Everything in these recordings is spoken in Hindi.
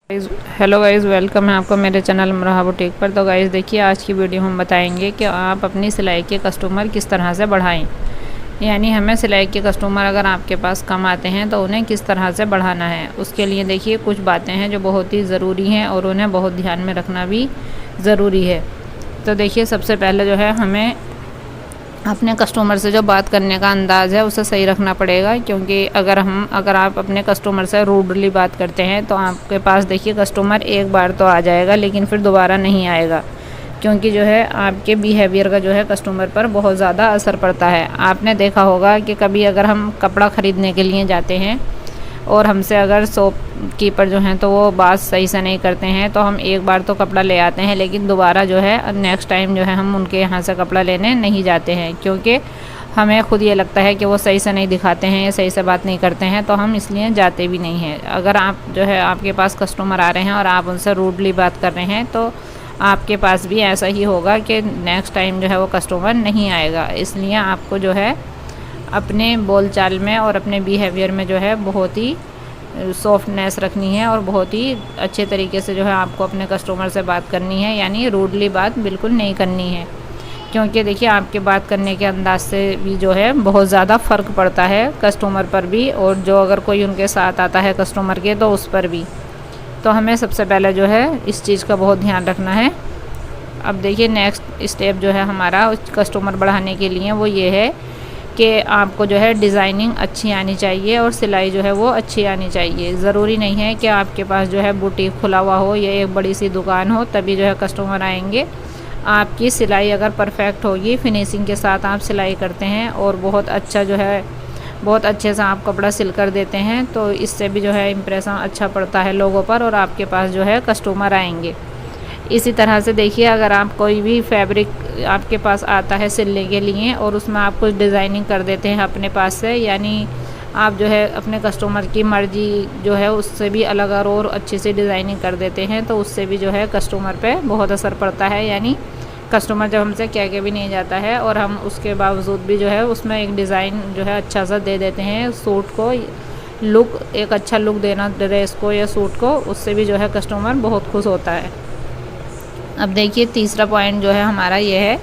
हेलो गाइज़, वेलकम है आपको मेरे चैनल अमरोहा बुटीक पर। तो गाइज़ देखिए, आज की वीडियो हम बताएंगे कि आप अपनी सिलाई के कस्टमर किस तरह से बढ़ाएं। यानी हमें सिलाई के कस्टमर अगर आपके पास कम आते हैं तो उन्हें किस तरह से बढ़ाना है। उसके लिए देखिए कुछ बातें हैं जो बहुत ही ज़रूरी हैं और उन्हें बहुत ध्यान में रखना भी ज़रूरी है। तो देखिए, सबसे पहले जो है हमें अपने कस्टमर से जो बात करने का अंदाज़ है उसे सही रखना पड़ेगा, क्योंकि अगर आप अपने कस्टमर से रूडली बात करते हैं तो आपके पास देखिए कस्टमर एक बार तो आ जाएगा लेकिन फिर दोबारा नहीं आएगा, क्योंकि जो है आपके बिहेवियर का जो है कस्टमर पर बहुत ज़्यादा असर पड़ता है। आपने देखा होगा कि कभी अगर हम कपड़ा ख़रीदने के लिए जाते हैं और हमसे अगर शॉपकीपर जो हैं तो वो बात सही से नहीं करते हैं तो हम एक बार तो कपड़ा ले आते हैं, लेकिन दोबारा जो है नेक्स्ट टाइम जो है हम उनके यहाँ से कपड़ा लेने नहीं जाते हैं, क्योंकि हमें खुद ये लगता है कि वो सही से नहीं दिखाते हैं या सही से बात नहीं करते हैं, तो हम इसलिए जाते भी नहीं हैं। अगर आप जो है आपके पास कस्टमर आ रहे हैं और आप उनसे रूडली बात कर रहे हैं तो आपके पास भी ऐसा ही होगा कि नेक्स्ट टाइम जो है वो कस्टमर नहीं आएगा। इसलिए आपको जो है अपने बोलचाल में और अपने बिहेवियर में जो है बहुत ही सॉफ्टनेस रखनी है और बहुत ही अच्छे तरीके से जो है आपको अपने कस्टमर से बात करनी है, यानी रूडली बात बिल्कुल नहीं करनी है। क्योंकि देखिए आपके बात करने के अंदाज से भी जो है बहुत ज़्यादा फ़र्क पड़ता है कस्टमर पर भी, और जो अगर कोई उनके साथ आता है कस्टमर के तो उस पर भी। तो हमें सबसे पहले जो है इस चीज़ का बहुत ध्यान रखना है। अब देखिए नेक्स्ट स्टेप जो है हमारा कस्टमर बढ़ाने के लिए वो ये है कि आपको जो है डिज़ाइनिंग अच्छी आनी चाहिए और सिलाई जो है वो अच्छी आनी चाहिए। ज़रूरी नहीं है कि आपके पास जो है बुटीक खुला हुआ हो या एक बड़ी सी दुकान हो तभी जो है कस्टमर आएंगे। आपकी सिलाई अगर परफेक्ट होगी, फिनिशिंग के साथ आप सिलाई करते हैं और बहुत अच्छा जो है बहुत अच्छे से आप कपड़ा सिल कर देते हैं, तो इससे भी जो है इम्प्रेशन अच्छा पड़ता है लोगों पर और आपके पास जो है कस्टमर आएंगे। इसी तरह से देखिए, अगर आप कोई भी फैब्रिक आपके पास आता है सिलने के लिए और उसमें आप कुछ डिज़ाइनिंग कर देते हैं अपने पास से, यानी आप जो है अपने कस्टमर की मर्ज़ी जो है उससे भी अलग और अच्छी सी डिज़ाइनिंग कर देते हैं, तो उससे भी जो है कस्टमर पे बहुत असर पड़ता है। यानी कस्टमर जब हमसे कह के भी नहीं जाता है और हम उसके बावजूद भी जो है उसमें एक डिज़ाइन जो है अच्छा सा दे देते हैं, सूट को लुक एक अच्छा लुक देना ड्रेस को या सूट को, उससे भी जो है कस्टमर बहुत खुश होता है। अब देखिए तीसरा पॉइंट जो है हमारा ये है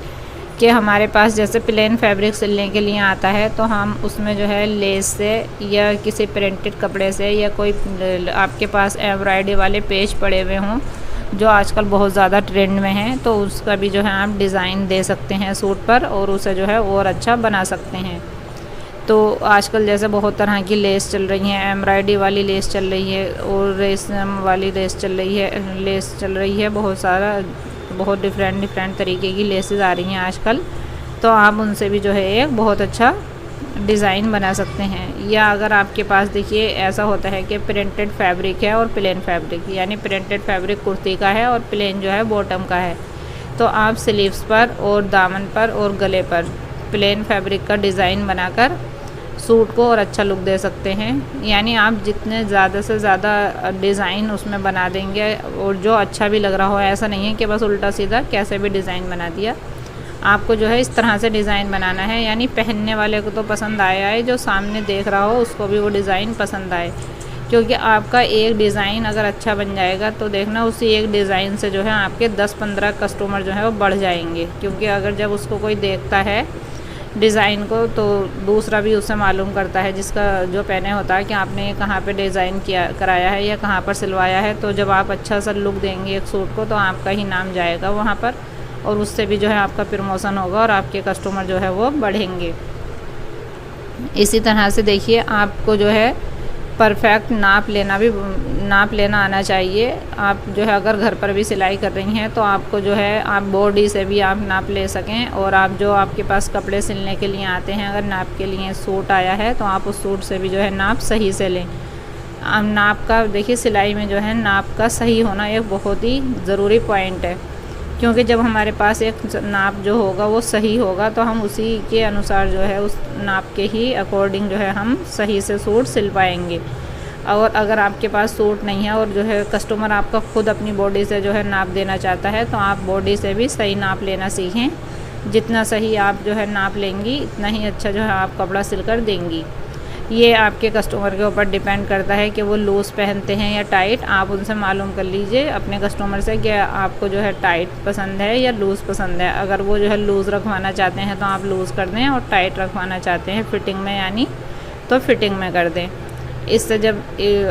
कि हमारे पास जैसे प्लेन फैब्रिक सिलने के लिए आता है तो हम उसमें जो है लेस से या किसी प्रिंटेड कपड़े से या कोई आपके पास एम्ब्रॉयडरी वाले पेज पड़े हुए हों जो आजकल बहुत ज़्यादा ट्रेंड में हैं, तो उसका भी जो है आप डिज़ाइन दे सकते हैं सूट पर और उसे जो है और अच्छा बना सकते हैं। तो आजकल जैसे बहुत तरह की लेस चल रही हैं, एम्ब्रॉयडरी वाली लेस चल रही है और रेशम वाली लेस चल रही है बहुत डिफरेंट तरीके की लेसेस आ रही हैं आजकल, तो आप उनसे भी जो है एक बहुत अच्छा डिज़ाइन बना सकते हैं। या अगर आपके पास देखिए ऐसा होता है कि प्रिंटेड फैब्रिक है और प्लेन फैब्रिक, यानी प्रिंटेड फैब्रिक कुर्ती का है और प्लेन जो है बॉटम का है, तो आप स्लीव्स पर और दामन पर और गले पर प्लेन फैब्रिक का डिज़ाइन बनाकर सूट को और अच्छा लुक दे सकते हैं। यानी आप जितने ज़्यादा से ज़्यादा डिज़ाइन उसमें बना देंगे और जो अच्छा भी लग रहा हो, ऐसा नहीं है कि बस उल्टा सीधा कैसे भी डिज़ाइन बना दिया, आपको जो है इस तरह से डिज़ाइन बनाना है, यानी पहनने वाले को तो पसंद आए, जो सामने देख रहा हो उसको भी वो डिज़ाइन पसंद आए। क्योंकि आपका एक डिज़ाइन अगर अच्छा बन जाएगा तो देखना उसी एक डिज़ाइन से जो है आपके 10-15 कस्टमर जो है वो बढ़ जाएंगे, क्योंकि अगर जब उसको कोई देखता है डिज़ाइन को तो दूसरा भी उससे मालूम करता है जिसका जो पहने होता है कि आपने कहाँ पे डिज़ाइन कराया है या कहाँ पर सिलवाया है। तो जब आप अच्छा सा लुक देंगे एक सूट को तो आपका ही नाम जाएगा वहाँ पर और उससे भी जो है आपका प्रमोशन होगा और आपके कस्टमर जो है वो बढ़ेंगे। इसी तरह से देखिए आपको जो है परफेक्ट नाप लेना आना चाहिए। आप जो है अगर घर पर भी सिलाई कर रही हैं तो आपको जो है आप बॉडी से भी आप नाप ले सकें, और आप जो आपके पास कपड़े सिलने के लिए आते हैं अगर नाप के लिए सूट आया है तो आप उस सूट से भी जो है नाप सही से लें। नाप का देखिए सिलाई में जो है नाप का सही होना एक बहुत ही ज़रूरी पॉइंट है, क्योंकि जब हमारे पास एक नाप जो होगा वो सही होगा तो हम उसी के अनुसार जो है उस नाप के ही अकॉर्डिंग जो है हम सही से सूट सिल पाएंगे। और अगर आपके पास सूट नहीं है और जो है कस्टमर आपका खुद अपनी बॉडी से जो है नाप देना चाहता है तो आप बॉडी से भी सही नाप लेना सीखें। जितना सही आप जो है नाप लेंगी इतना ही अच्छा जो है आप कपड़ा सिल कर देंगी। ये आपके कस्टमर के ऊपर डिपेंड करता है कि वो लूज़ पहनते हैं या टाइट। आप उनसे मालूम कर लीजिए अपने कस्टमर से कि आपको जो है टाइट पसंद है या लूज़ पसंद है। अगर वो जो है लूज़ रखवाना चाहते हैं तो आप लूज़ कर दें, और टाइट रखवाना चाहते हैं फिटिंग में यानी तो फिटिंग में कर दें। इससे जब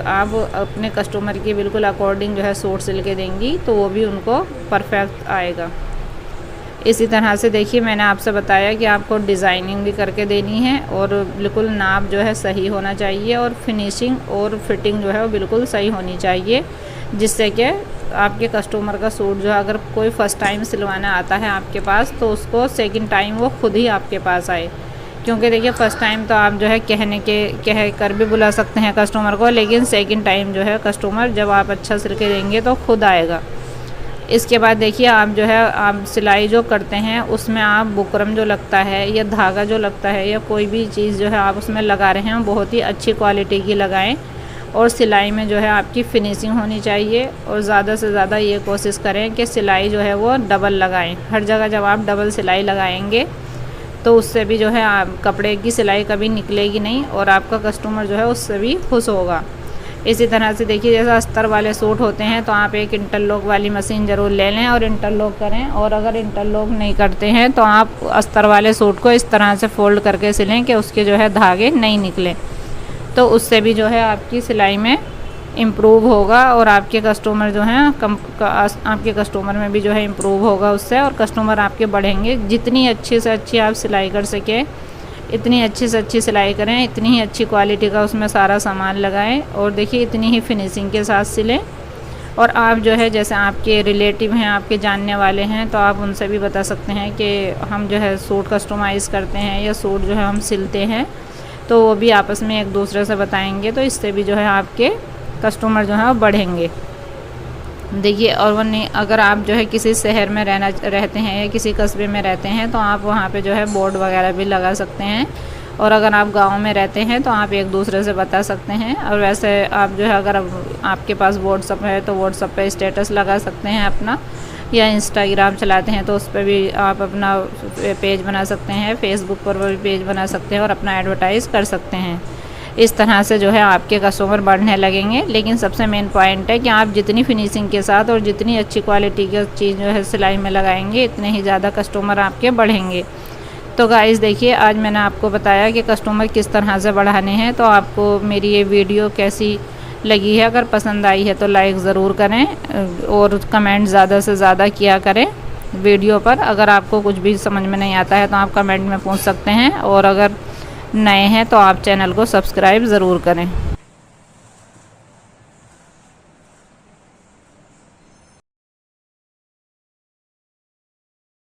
आप अपने कस्टमर के बिल्कुल अकॉर्डिंग जो है सूट सिल के देंगी तो वो भी उनको परफेक्ट आएगा। इसी तरह से देखिए मैंने आपसे बताया कि आपको डिज़ाइनिंग भी करके देनी है, और बिल्कुल नाप जो है सही होना चाहिए, और फिनिशिंग और फिटिंग जो है वो बिल्कुल सही होनी चाहिए, जिससे कि आपके कस्टमर का सूट जो है अगर कोई फ़र्स्ट टाइम सिलवाना आता है आपके पास तो उसको सेकंड टाइम वो खुद ही आपके पास आए। क्योंकि देखिए फ़र्स्ट टाइम तो आप जो है कह कर भी बुला सकते हैं कस्टमर को, लेकिन सेकंड टाइम जो है कस्टमर जब आप अच्छा सिल के देंगे तो खुद आएगा। इसके बाद देखिए आप जो है आप सिलाई जो करते हैं उसमें आप बुकरम जो लगता है या धागा जो लगता है या कोई भी चीज़ जो है आप उसमें लगा रहे हैं बहुत ही अच्छी क्वालिटी की लगाएं, और सिलाई में जो है आपकी फिनिशिंग होनी चाहिए, और ज़्यादा से ज़्यादा ये कोशिश करें कि सिलाई जो है वो डबल लगाएं। हर जगह जब आप डबल सिलाई लगाएंगे तो उससे भी जो है आप कपड़े की सिलाई कभी निकलेगी नहीं, और आपका कस्टमर जो है उससे भी खुश होगा। इसी तरह से देखिए जैसे अस्तर वाले सूट होते हैं तो आप एक इंटरलॉक वाली मशीन ज़रूर ले लें और इंटरलॉक करें, और अगर इंटरलॉक नहीं करते हैं तो आप अस्तर वाले सूट को इस तरह से फोल्ड करके सिलें कि उसके जो है धागे नहीं निकलें, तो उससे भी जो है आपकी सिलाई में इम्प्रूव होगा, और आपके कस्टमर जो हैं आपके कस्टमर में भी जो है इम्प्रूव होगा उससे, और कस्टमर आपके बढ़ेंगे। जितनी अच्छी से अच्छी आप सिलाई कर सकें इतनी अच्छी से अच्छी सिलाई करें, इतनी ही अच्छी क्वालिटी का उसमें सारा सामान लगाएं, और देखिए इतनी ही फिनिशिंग के साथ सिलें। और आप जो है जैसे आपके रिलेटिव हैं, आपके जानने वाले हैं, तो आप उनसे भी बता सकते हैं कि हम जो है सूट कस्टमाइज़ करते हैं या सूट जो है हम सिलते हैं, तो वो भी आपस में एक दूसरे से बताएंगे, तो इससे भी जो है आपके कस्टमर जो है वो बढ़ेंगे। देखिए और वरना अगर आप जो है किसी शहर में रहते हैं या किसी कस्बे में रहते हैं तो आप वहाँ पे जो है बोर्ड वगैरह भी लगा सकते हैं, और अगर आप गांव में रहते हैं तो आप एक दूसरे से बता सकते हैं। और वैसे आप जो है अगर आपके पास व्हाट्सअप है तो व्हाट्सअप पे स्टेटस लगा सकते हैं अपना, या इंस्टाग्राम चलाते हैं तो उस पर भी आप अपना पेज बना सकते हैं, फेसबुक पर भी पेज बना सकते हैं और अपना एडवर्टाइज़ कर सकते हैं। इस तरह से जो है आपके कस्टमर बढ़ने लगेंगे। लेकिन सबसे मेन पॉइंट है कि आप जितनी फिनिशिंग के साथ और जितनी अच्छी क्वालिटी की चीज़ जो है सिलाई में लगाएंगे इतने ही ज़्यादा कस्टमर आपके बढ़ेंगे। तो गाइस देखिए आज मैंने आपको बताया कि कस्टमर किस तरह से बढ़ाने हैं। तो आपको मेरी ये वीडियो कैसी लगी है, अगर पसंद आई है तो लाइक ज़रूर करें, और कमेंट ज़्यादा से ज़्यादा किया करें वीडियो पर। अगर आपको कुछ भी समझ में नहीं आता है तो आप कमेंट में पूछ सकते हैं, और अगर नए हैं तो आप चैनल को सब्सक्राइब ज़रूर करें।